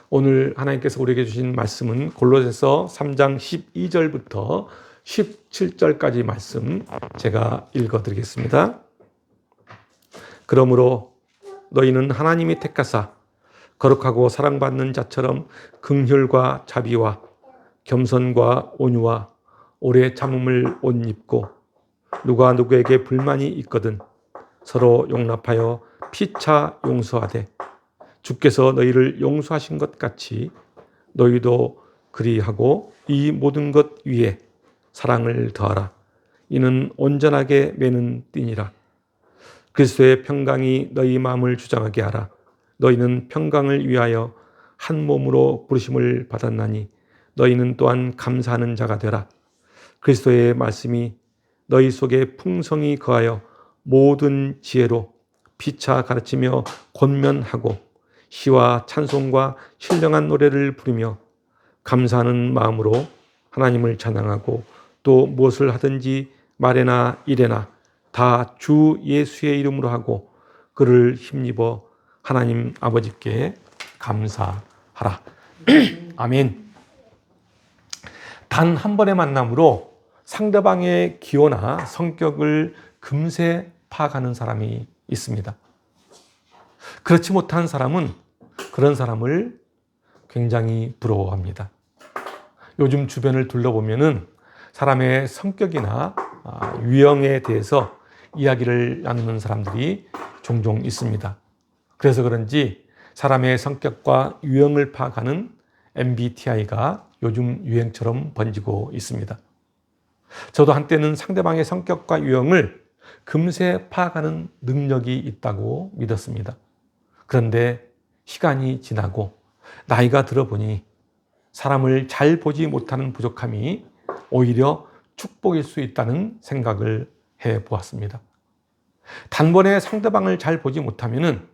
오늘 하나님께서 우리에게 주신 말씀은 골로새서 3장 12절부터 17절까지 말씀 제가 읽어드리겠습니다. 그러므로 너희는 하나님이 택하사 거룩하고 사랑받는 자처럼 긍휼과 자비와 겸손과 온유와 오래 참음을 옷 입고 누가 누구에게 불만이 있거든 서로 용납하여 피차 용서하되 주께서 너희를 용서하신 것 같이 너희도 그리하고 이 모든 것 위에 사랑을 더하라. 이는 온전하게 매는 띠니라. 그리스도의 평강이 너희 마음을 주장하게 하라. 너희는 평강을 위하여 한 몸으로 부르심을 받았나니 너희는 또한 감사하는 자가 되라. 그리스도의 말씀이 너희 속에 풍성히 거하여 모든 지혜로 피차 가르치며 권면하고 시와 찬송과 신령한 노래를 부르며 감사하는 마음으로 하나님을 찬양하고 또 무엇을 하든지 말에나 일에나 다 주 예수의 이름으로 하고 그를 힘입어 하나님 아버지께 감사하라. 아멘. 단 한 번의 만남으로 상대방의 기호나 성격을 금세 파악하는 사람이 있습니다. 그렇지 못한 사람은 그런 사람을 굉장히 부러워합니다. 요즘 주변을 둘러보면은 사람의 성격이나 유형에 대해서 이야기를 나누는 사람들이 종종 있습니다. 그래서 그런지 사람의 성격과 유형을 파악하는 MBTI가 요즘 유행처럼 번지고 있습니다. 저도 한때는 상대방의 성격과 유형을 금세 파악하는 능력이 있다고 믿었습니다. 그런데 시간이 지나고 나이가 들어보니 사람을 잘 보지 못하는 부족함이 오히려 축복일 수 있다는 생각을 해보았습니다. 단번에 상대방을 잘 보지 못하면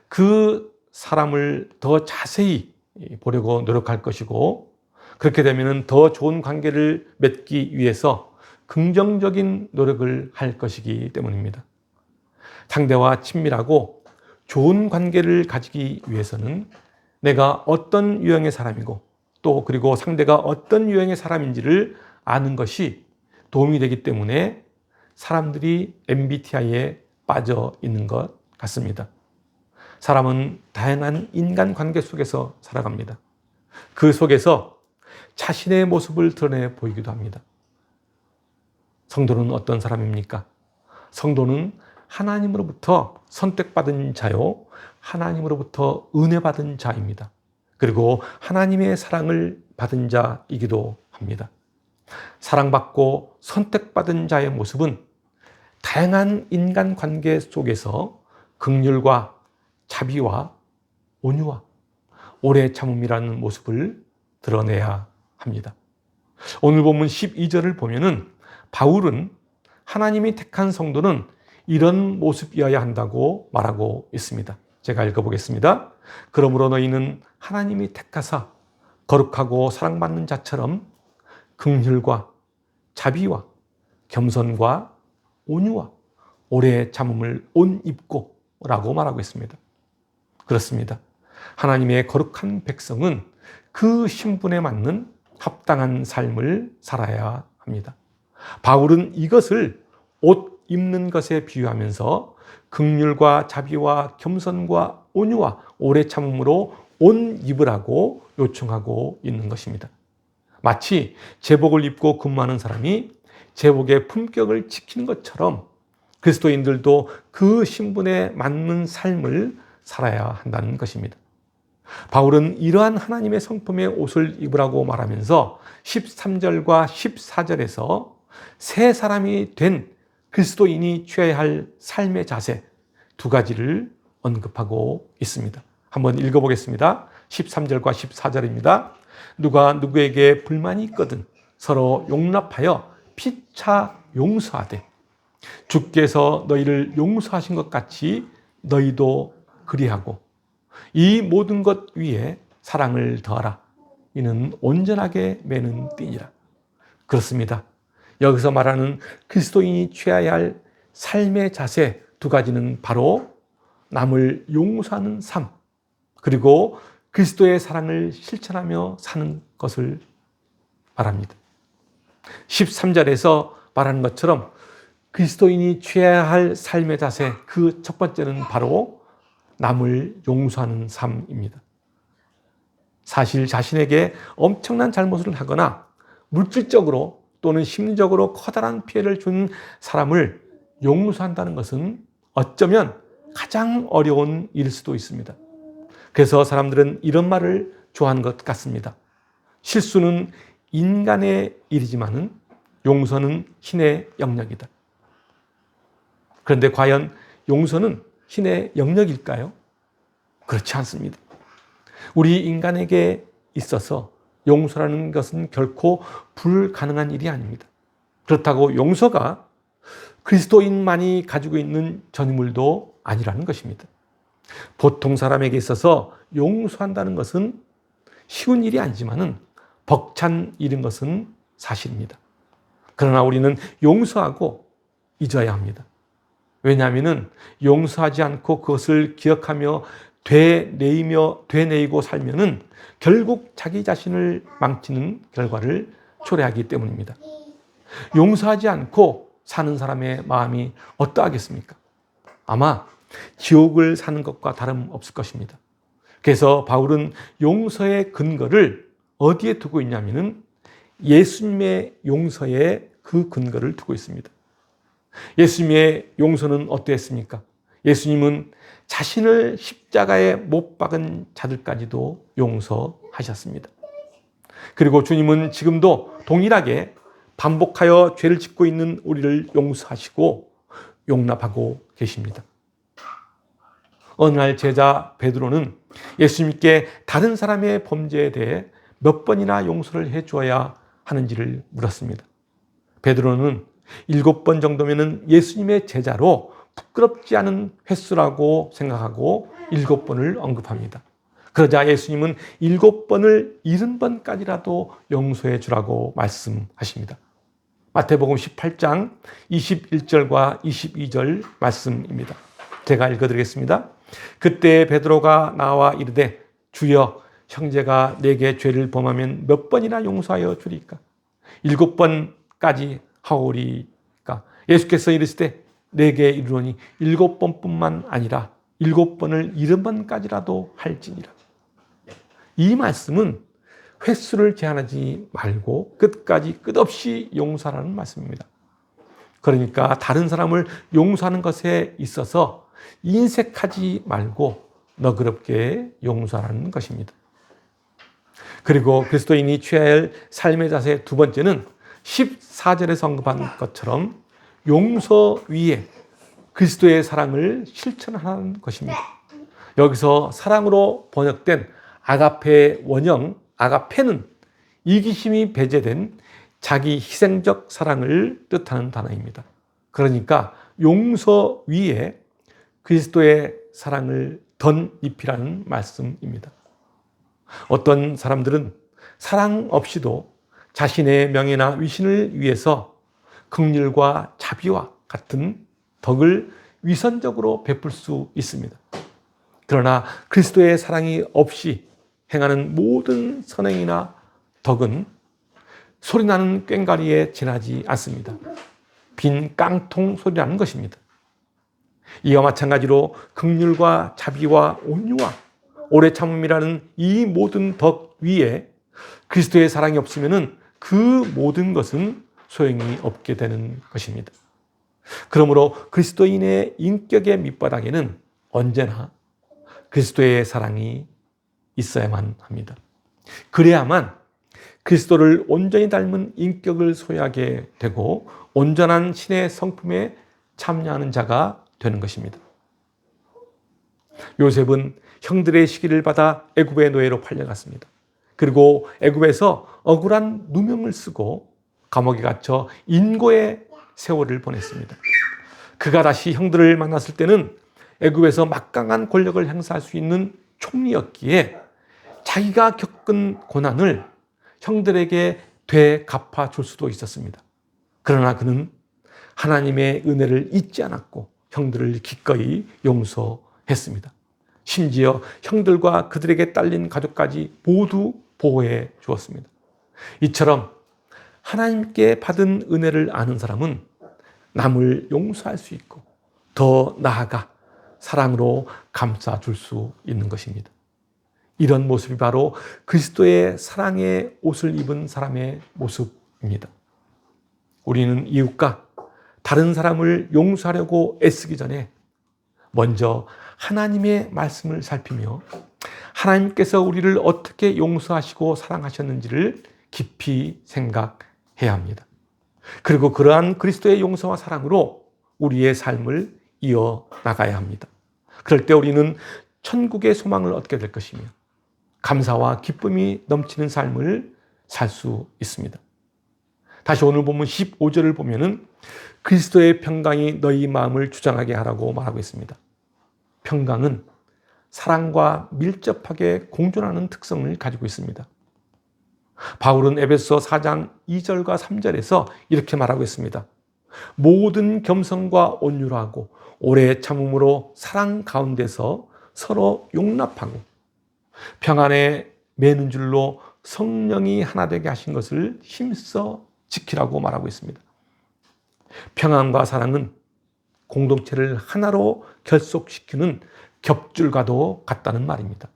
그 사람을 더 자세히 보려고 노력할 것이고 그렇게 되면 더 좋은 관계를 맺기 위해서 긍정적인 노력을 할 것이기 때문입니다. 상대와 친밀하고 좋은 관계를 가지기 위해서는 내가 어떤 유형의 사람이고 또 그리고 상대가 어떤 유형의 사람인지를 아는 것이 도움이 되기 때문에 사람들이 MBTI에 빠져 있는 것 같습니다. 사람은 다양한 인간관계 속에서 살아갑니다. 그 속에서 자신의 모습을 드러내 보이기도 합니다. 성도는 어떤 사람입니까? 성도는 하나님으로부터 선택받은 자요, 하나님으로부터 은혜 받은 자입니다. 그리고 하나님의 사랑을 받은 자이기도 합니다. 사랑받고 선택받은 자의 모습은 다양한 인간관계 속에서 긍휼과 자비와 온유와 오래 참음이라는 모습을 드러내야 합니다. 오늘 본문 12절을 보면은 바울은 하나님이 택한 성도는 이런 모습이어야 한다고 말하고 있습니다. 제가 읽어보겠습니다. 그러므로 너희는 하나님이 택하사 거룩하고 사랑받는 자처럼 긍휼과 자비와 겸손과 온유와 오래 참음을 옷 입고 라고 말하고 있습니다. 그렇습니다. 하나님의 거룩한 백성은 그 신분에 맞는 합당한 삶을 살아야 합니다. 바울은 이것을 옷 입는 것에 비유하면서 긍휼과 자비와 겸손과 온유와 오래 참음으로 옷 입으라고 요청하고 있는 것입니다. 마치 제복을 입고 근무하는 사람이 제복의 품격을 지키는 것처럼 그리스도인들도 그 신분에 맞는 삶을 살아야 한다는 것입니다. 바울은 이러한 하나님의 성품의 옷을 입으라고 말하면서 13절과 14절에서 새 사람이 된 그리스도인이 취해야 할 삶의 자세 두 가지를 언급하고 있습니다. 한번 읽어보겠습니다. 13절과 14절입니다. 누가 누구에게 불만이 있거든 서로 용납하여 피차 용서하되 주께서 너희를 용서하신 것 같이 너희도 그리하고 이 모든 것 위에 사랑을 더하라. 이는 온전하게 매는 띠니라. 그렇습니다. 여기서 말하는 그리스도인이 취해야 할 삶의 자세 두 가지는 바로 남을 용서하는 삶, 그리고 그리스도의 사랑을 실천하며 사는 것을 말합니다. 13절에서 말하는 것처럼 그리스도인이 취해야 할 삶의 자세, 그 첫 번째는 바로 남을 용서하는 삶입니다. 사실 자신에게 엄청난 잘못을 하거나 물질적으로 또는 심리적으로 커다란 피해를 준 사람을 용서한다는 것은 어쩌면 가장 어려운 일일 수도 있습니다. 그래서 사람들은 이런 말을 좋아하는 것 같습니다. 실수는 인간의 일이지만은 용서는 신의 영역이다. 그런데 과연 용서는 신의 영역일까요? 그렇지 않습니다. 우리 인간에게 있어서 용서라는 것은 결코 불가능한 일이 아닙니다. 그렇다고 용서가 그리스도인만이 가지고 있는 전유물도 아니라는 것입니다. 보통 사람에게 있어서 용서한다는 것은 쉬운 일이 아니지만은 벅찬 일인 것은 사실입니다. 그러나 우리는 용서하고 잊어야 합니다. 왜냐하면 용서하지 않고 그것을 기억하며 되뇌이고 살면은 결국 자기 자신을 망치는 결과를 초래하기 때문입니다. 용서하지 않고 사는 사람의 마음이 어떠하겠습니까? 아마 지옥을 사는 것과 다름없을 것입니다. 그래서 바울은 용서의 근거를 어디에 두고 있냐면은 예수님의 용서에 그 근거를 두고 있습니다. 예수님의 용서는 어떠했습니까? 예수님은 자신을 십자가에 못 박은 자들까지도 용서하셨습니다. 그리고 주님은 지금도 동일하게 반복하여 죄를 짓고 있는 우리를 용서하시고 용납하고 계십니다. 어느 날 제자 베드로는 예수님께 다른 사람의 범죄에 대해 몇 번이나 용서를 해줘야 하는지를 물었습니다. 베드로는 7번 정도면 예수님의 제자로 부끄럽지 않은 횟수라고 생각하고 7번을 언급합니다. 그러자 예수님은 7번을 70번까지라도 용서해 주라고 말씀하십니다. 마태복음 18장 21절과 22절 말씀입니다. 제가 읽어드리겠습니다. 그때 베드로가 나와 이르되 주여 형제가 내게 죄를 범하면 몇 번이나 용서하여 주리까? 7번까지 하오리까? 예수께서 이르시되 내게 이르노니 7번뿐만 아니라 7번을 70번까지라도 할지니라. 이 말씀은 횟수를 제한하지 말고 끝까지 끝없이 용서하라는 말씀입니다. 그러니까 다른 사람을 용서하는 것에 있어서 인색하지 말고 너그럽게 용서하라는 것입니다. 그리고 그리스도인이 취해야 할 삶의 자세 두 번째는 14절에서 언급한 것처럼 용서 위에 그리스도의 사랑을 실천하는 것입니다. 여기서 사랑으로 번역된 아가페의 원형, 아가페는 이기심이 배제된 자기 희생적 사랑을 뜻하는 단어입니다. 그러니까 용서 위에 그리스도의 사랑을 덧입히라는 말씀입니다. 어떤 사람들은 사랑 없이도 자신의 명예나 위신을 위해서 긍휼과 자비와 같은 덕을 위선적으로 베풀 수 있습니다. 그러나 그리스도의 사랑이 없이 행하는 모든 선행이나 덕은 소리나는 꽹과리에 지나지 않습니다. 빈 깡통 소리라는 것입니다. 이와 마찬가지로 긍휼과 자비와 온유와 오래 참음이라는 이 모든 덕 위에 그리스도의 사랑이 없으면 그 모든 것은 소용이 없게 되는 것입니다. 그러므로 그리스도인의 인격의 밑바닥에는 언제나 그리스도의 사랑이 있어야만 합니다. 그래야만 그리스도를 온전히 닮은 인격을 소유하게 되고 온전한 신의 성품에 참여하는 자가 되는 것입니다. 요셉은 형들의 시기를 받아 애굽의 노예로 팔려갔습니다. 그리고 애굽에서 억울한 누명을 쓰고 감옥에 갇혀 인고의 세월을 보냈습니다. 그가 다시 형들을 만났을 때는 애굽에서 막강한 권력을 행사할 수 있는 총리였기에 자기가 겪은 고난을 형들에게 되갚아 줄 수도 있었습니다. 그러나 그는 하나님의 은혜를 잊지 않았고 형들을 기꺼이 용서했습니다. 심지어 형들과 그들에게 딸린 가족까지 모두 보호해 주었습니다. 이처럼 하나님께 받은 은혜를 아는 사람은 남을 용서할 수 있고 더 나아가 사랑으로 감싸줄 수 있는 것입니다. 이런 모습이 바로 그리스도의 사랑의 옷을 입은 사람의 모습입니다. 우리는 이웃과 다른 사람을 용서하려고 애쓰기 전에 먼저 하나님의 말씀을 살피며 하나님께서 우리를 어떻게 용서하시고 사랑하셨는지를 깊이 생각해야 합니다. 그리고 그러한 그리스도의 용서와 사랑으로 우리의 삶을 이어나가야 합니다. 그럴 때 우리는 천국의 소망을 얻게 될 것이며 감사와 기쁨이 넘치는 삶을 살 수 있습니다. 다시 오늘 본문 15절을 보면은 그리스도의 평강이 너희 마음을 주장하게 하라고 말하고 있습니다. 평강은 사랑과 밀접하게 공존하는 특성을 가지고 있습니다. 바울은 에베소 4장 2절과 3절에서 이렇게 말하고 있습니다. 모든 겸손과 온유하고 오래 참음으로 사랑 가운데서 서로 용납하고 평안에 매는 줄로 성령이 하나 되게 하신 것을 힘써 지키라고 말하고 있습니다. 평안과 사랑은 공동체를 하나로 결속시키는 겹줄과도 같다는 말입니다.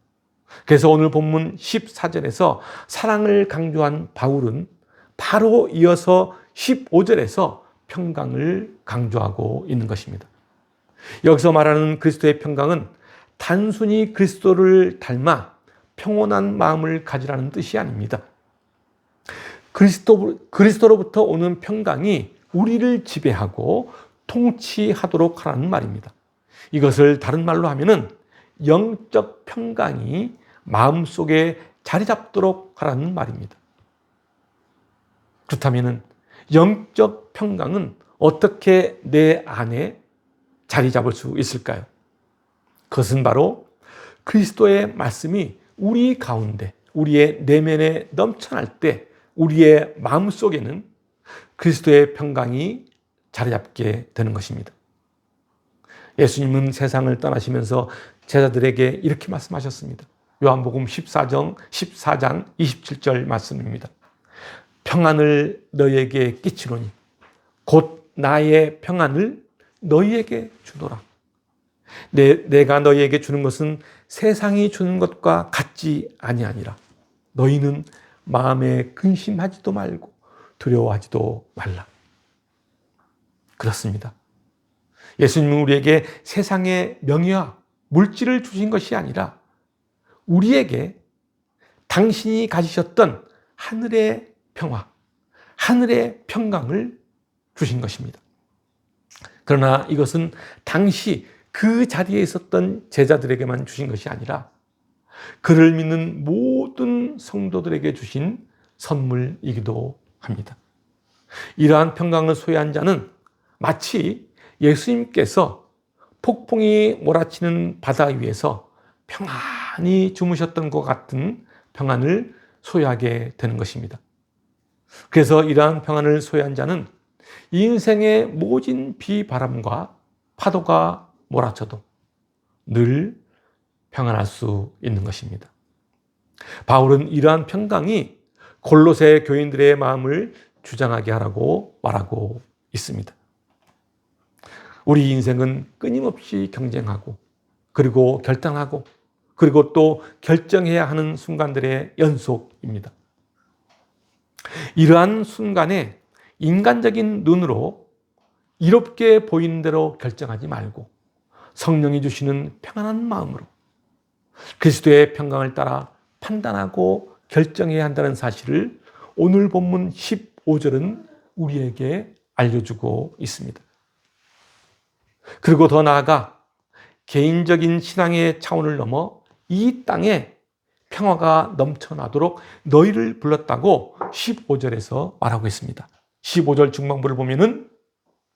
그래서 오늘 본문 14절에서 사랑을 강조한 바울은 바로 이어서 15절에서 평강을 강조하고 있는 것입니다. 여기서 말하는 그리스도의 평강은 단순히 그리스도를 닮아 평온한 마음을 가지라는 뜻이 아닙니다. 그리스도로부터 오는 평강이 우리를 지배하고 통치하도록 하라는 말입니다. 이것을 다른 말로 하면은 영적 평강이 마음속에 자리 잡도록 하라는 말입니다. 그렇다면은 영적 평강은 어떻게 내 안에 자리 잡을 수 있을까요? 그것은 바로 그리스도의 말씀이 우리 가운데, 우리의 내면에 넘쳐날 때 우리의 마음속에는 그리스도의 평강이 자리 잡게 되는 것입니다. 예수님은 세상을 떠나시면서 제자들에게 이렇게 말씀하셨습니다. 요한복음 14장 27절 말씀입니다. 평안을 너희에게 끼치노니 곧 나의 평안을 너희에게 주노라. 내가 너희에게 주는 것은 세상이 주는 것과 같지 아니하니라. 너희는 마음에 근심하지도 말고 두려워하지도 말라. 그렇습니다. 예수님은 우리에게 세상의 명예와 물질을 주신 것이 아니라 우리에게 당신이 가지셨던 하늘의 평화, 하늘의 평강을 주신 것입니다. 그러나 이것은 당시 그 자리에 있었던 제자들에게만 주신 것이 아니라 그를 믿는 모든 성도들에게 주신 선물이기도 합니다. 이러한 평강을 소유한 자는 마치 예수님께서 폭풍이 몰아치는 바다 위에서 평안히 주무셨던 것 같은 평안을 소유하게 되는 것입니다. 그래서 이러한 평안을 소유한 자는 인생의 모진 비바람과 파도가 몰아쳐도 늘 평안할 수 있는 것입니다. 바울은 이러한 평강이 골로새 교인들의 마음을 주장하게 하라고 말하고 있습니다. 우리 인생은 끊임없이 경쟁하고 그리고 결단하고 그리고 또 결정해야 하는 순간들의 연속입니다. 이러한 순간에 인간적인 눈으로 이롭게 보이는 대로 결정하지 말고 성령이 주시는 평안한 마음으로 그리스도의 평강을 따라 판단하고 결정해야 한다는 사실을 오늘 본문 15절은 우리에게 알려주고 있습니다. 그리고 더 나아가 개인적인 신앙의 차원을 넘어 이 땅에 평화가 넘쳐나도록 너희를 불렀다고 15절에서 말하고 있습니다. 15절 중반부를 보면은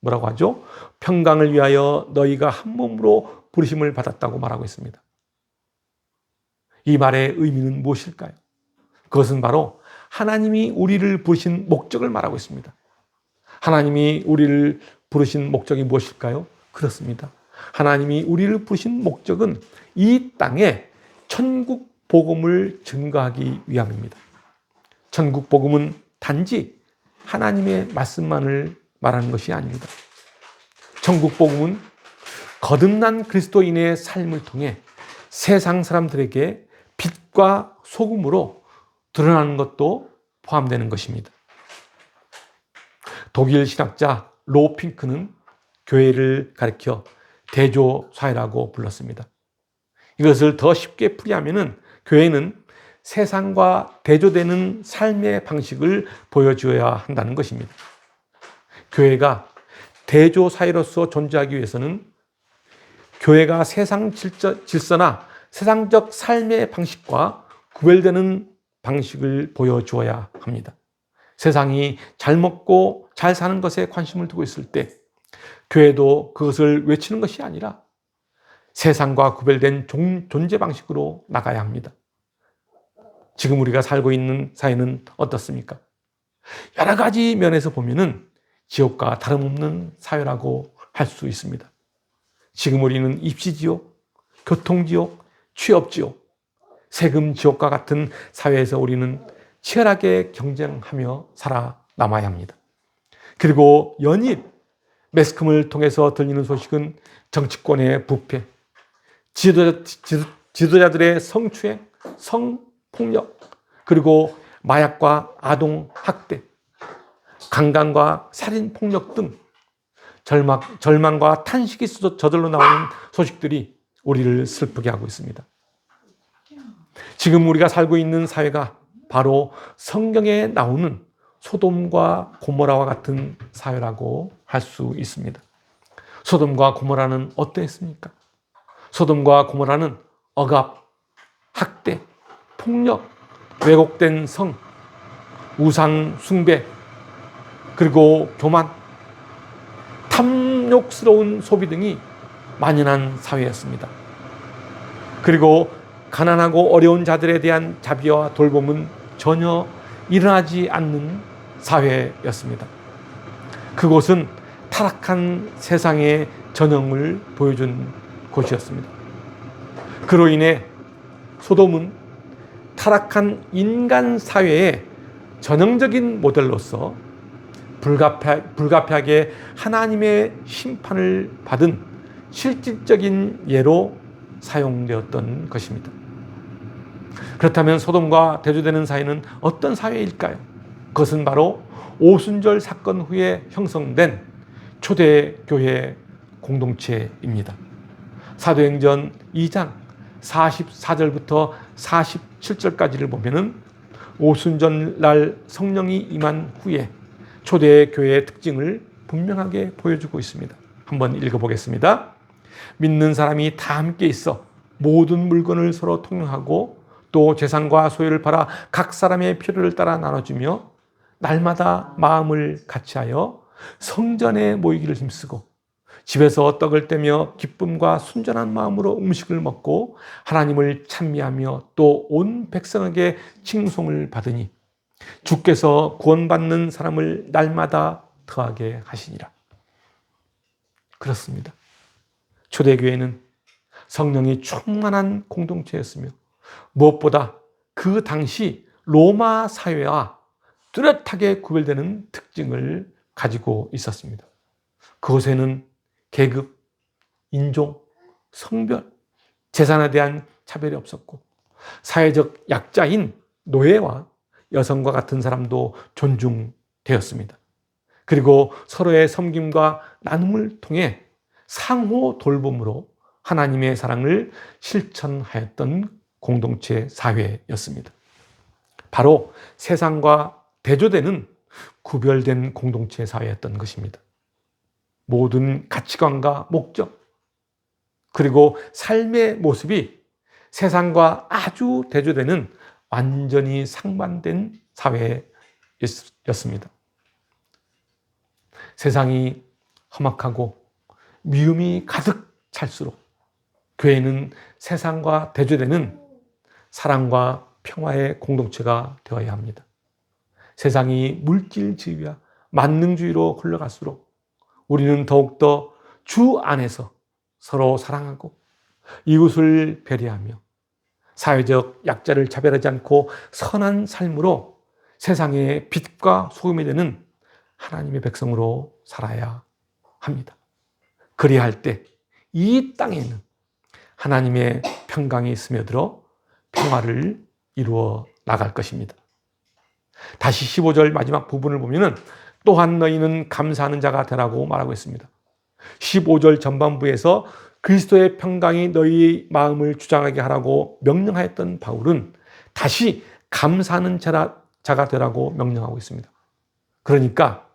뭐라고 하죠? 평강을 위하여 너희가 한 몸으로 부르심을 받았다고 말하고 있습니다. 이 말의 의미는 무엇일까요? 그것은 바로 하나님이 우리를 부르신 목적을 말하고 있습니다. 하나님이 우리를 부르신 목적이 무엇일까요? 그렇습니다. 하나님이 우리를 부르신 목적은 이 땅에 천국 복음을 증거하기 위함입니다. 천국 복음은 단지 하나님의 말씀만을 말하는 것이 아닙니다. 천국 복음은 거듭난 그리스도인의 삶을 통해 세상 사람들에게 빛과 소금으로 드러나는 것도 포함되는 것입니다. 독일 신학자 로핑크는 교회를 가리켜 대조사회라고 불렀습니다. 이것을 더 쉽게 풀이하면 교회는 세상과 대조되는 삶의 방식을 보여주어야 한다는 것입니다. 교회가 대조사회로서 존재하기 위해서는 교회가 세상 질서나 세상적 삶의 방식과 구별되는 방식을 보여주어야 합니다. 세상이 잘 먹고 잘 사는 것에 관심을 두고 있을 때 교회도 그것을 외치는 것이 아니라 세상과 구별된 존재 방식으로 나가야 합니다. 지금 우리가 살고 있는 사회는 어떻습니까? 여러 가지 면에서 보면은 지옥과 다름없는 사회라고 할 수 있습니다. 지금 우리는 입시지옥, 교통지옥, 취업지옥, 세금지옥과 같은 사회에서 우리는 치열하게 경쟁하며 살아남아야 합니다. 그리고 연일 매스컴을 통해서 들리는 소식은 정치권의 부패, 지도자들의 성추행, 성폭력, 그리고 마약과 아동학대, 강간과 살인폭력 등 절망과 탄식이 저절로 나오는 소식들이 우리를 슬프게 하고 있습니다. 지금 우리가 살고 있는 사회가 바로 성경에 나오는 소돔과 고모라와 같은 사회라고 할 수 있습니다. 소돔과 고모라는 어떠했습니까? 소돔과 고모라는 억압, 학대, 폭력, 왜곡된 성, 우상 숭배, 그리고 교만, 탐욕스러운 소비 등이 만연한 사회였습니다. 그리고 가난하고 어려운 자들에 대한 자비와 돌봄은 전혀 일어나지 않는 사회였습니다. 그곳은 타락한 세상의 전형을 보여준 곳이었습니다. 그로 인해 소돔은 타락한 인간 사회의 전형적인 모델로서 불가피하게 하나님의 심판을 받은 실질적인 예로 사용되었던 것입니다. 그렇다면 소돔과 대조되는 사회는 어떤 사회일까요? 그것은 바로 오순절 사건 후에 형성된 초대교회 공동체입니다. 사도행전 2장 44절부터 47절까지를 보면은 오순절날 성령이 임한 후에 초대교회의 특징을 분명하게 보여주고 있습니다. 한번 읽어보겠습니다. 믿는 사람이 다 함께 있어 모든 물건을 서로 통용하고 또 재산과 소유를 팔아 각 사람의 필요를 따라 나눠주며 날마다 마음을 같이하여 성전에 모이기를 힘쓰고 집에서 떡을 떼며 기쁨과 순전한 마음으로 음식을 먹고 하나님을 찬미하며 또 온 백성에게 칭송을 받으니 주께서 구원받는 사람을 날마다 더하게 하시니라. 그렇습니다. 초대교회는 성령이 충만한 공동체였으며 무엇보다 그 당시 로마 사회와 뚜렷하게 구별되는 특징을 가지고 있었습니다. 그곳에는 계급, 인종, 성별, 재산에 대한 차별이 없었고 사회적 약자인 노예와 여성과 같은 사람도 존중되었습니다. 그리고 서로의 섬김과 나눔을 통해 상호 돌봄으로 하나님의 사랑을 실천하였던 공동체 사회였습니다. 바로 세상과 대조되는 구별된 공동체 사회였던 것입니다. 모든 가치관과 목적, 그리고 삶의 모습이 세상과 아주 대조되는 완전히 상반된 사회였습니다. 세상이 험악하고 미움이 가득 찰수록 교회는 세상과 대조되는 사랑과 평화의 공동체가 되어야 합니다. 세상이 물질주의와 만능주의로 흘러갈수록 우리는 더욱더 주 안에서 서로 사랑하고 이웃을 배려하며 사회적 약자를 차별하지 않고 선한 삶으로 세상의 빛과 소금이 되는 하나님의 백성으로 살아야 합니다. 그리야 할 때 이 땅에는 하나님의 평강이 스며들어 평화를 이루어 나갈 것입니다. 다시 15절 마지막 부분을 보면은 또한 너희는 감사하는 자가 되라고 말하고 있습니다. 15절 전반부에서 그리스도의 평강이 너희의 마음을 주장하게 하라고 명령하였던 바울은 다시 감사하는 자가 되라고 명령하고 있습니다. 그러니까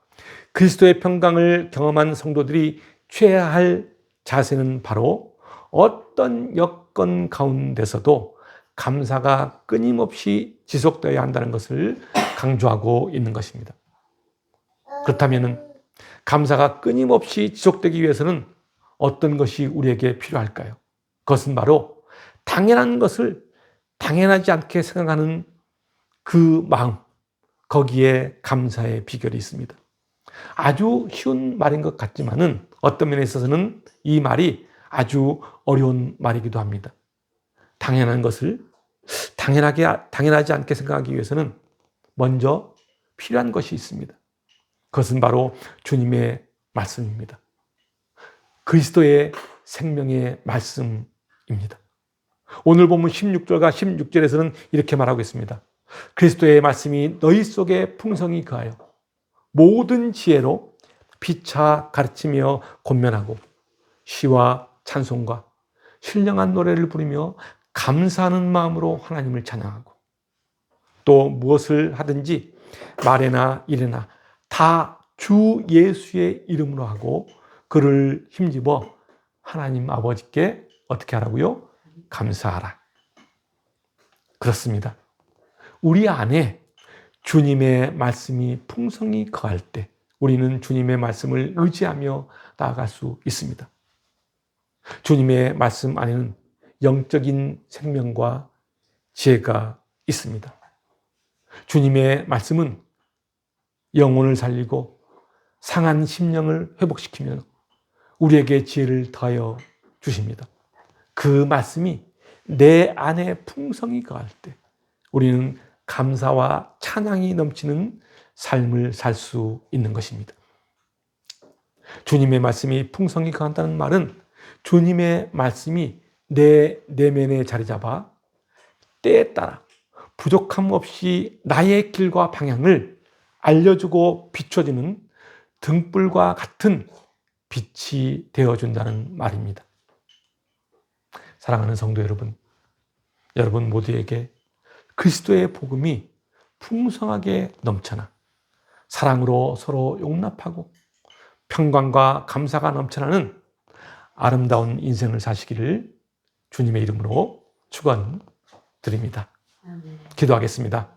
그리스도의 평강을 경험한 성도들이 취해야 할 자세는 바로 어떤 여건 가운데서도 감사가 끊임없이 지속되어야 한다는 것을 강조하고 있는 것입니다. 그렇다면 감사가 끊임없이 지속되기 위해서는 어떤 것이 우리에게 필요할까요? 그것은 바로 당연한 것을 당연하지 않게 생각하는 그 마음, 거기에 감사의 비결이 있습니다. 아주 쉬운 말인 것 같지만은 어떤 면에 있어서는 이 말이 아주 어려운 말이기도 합니다. 당연한 것을 당연하지 않게 생각하기 위해서는 먼저 필요한 것이 있습니다. 그것은 바로 주님의 말씀입니다. 그리스도의 생명의 말씀입니다. 오늘 본문 16절과 16절에서는 이렇게 말하고 있습니다. 그리스도의 말씀이 너희 속에 풍성히 거하여 모든 지혜로 피차 가르치며 권면하고 시와 찬송과 신령한 노래를 부르며 감사하는 마음으로 하나님을 찬양하고 또 무엇을 하든지 말에나 일에나 다 주 예수의 이름으로 하고 그를 힘입어 하나님 아버지께 어떻게 하라고요? 감사하라. 그렇습니다. 우리 안에 주님의 말씀이 풍성히 거할 때 우리는 주님의 말씀을 의지하며 나아갈 수 있습니다. 주님의 말씀 안에는 영적인 생명과 지혜가 있습니다. 주님의 말씀은 영혼을 살리고 상한 심령을 회복시키며 우리에게 지혜를 더하여 주십니다. 그 말씀이 내 안에 풍성히 거할 때 우리는 감사와 찬양이 넘치는 삶을 살 수 있는 것입니다. 주님의 말씀이 풍성히 거한다는 말은 주님의 말씀이 내 내면에 자리 잡아 때에 따라 부족함 없이 나의 길과 방향을 알려주고 비춰주는 등불과 같은 빛이 되어준다는 말입니다. 사랑하는 성도 여러분, 여러분 모두에게 그리스도의 복음이 풍성하게 넘쳐나 사랑으로 서로 용납하고 평강과 감사가 넘쳐나는 아름다운 인생을 사시기를 주님의 이름으로 축원드립니다. 기도하겠습니다.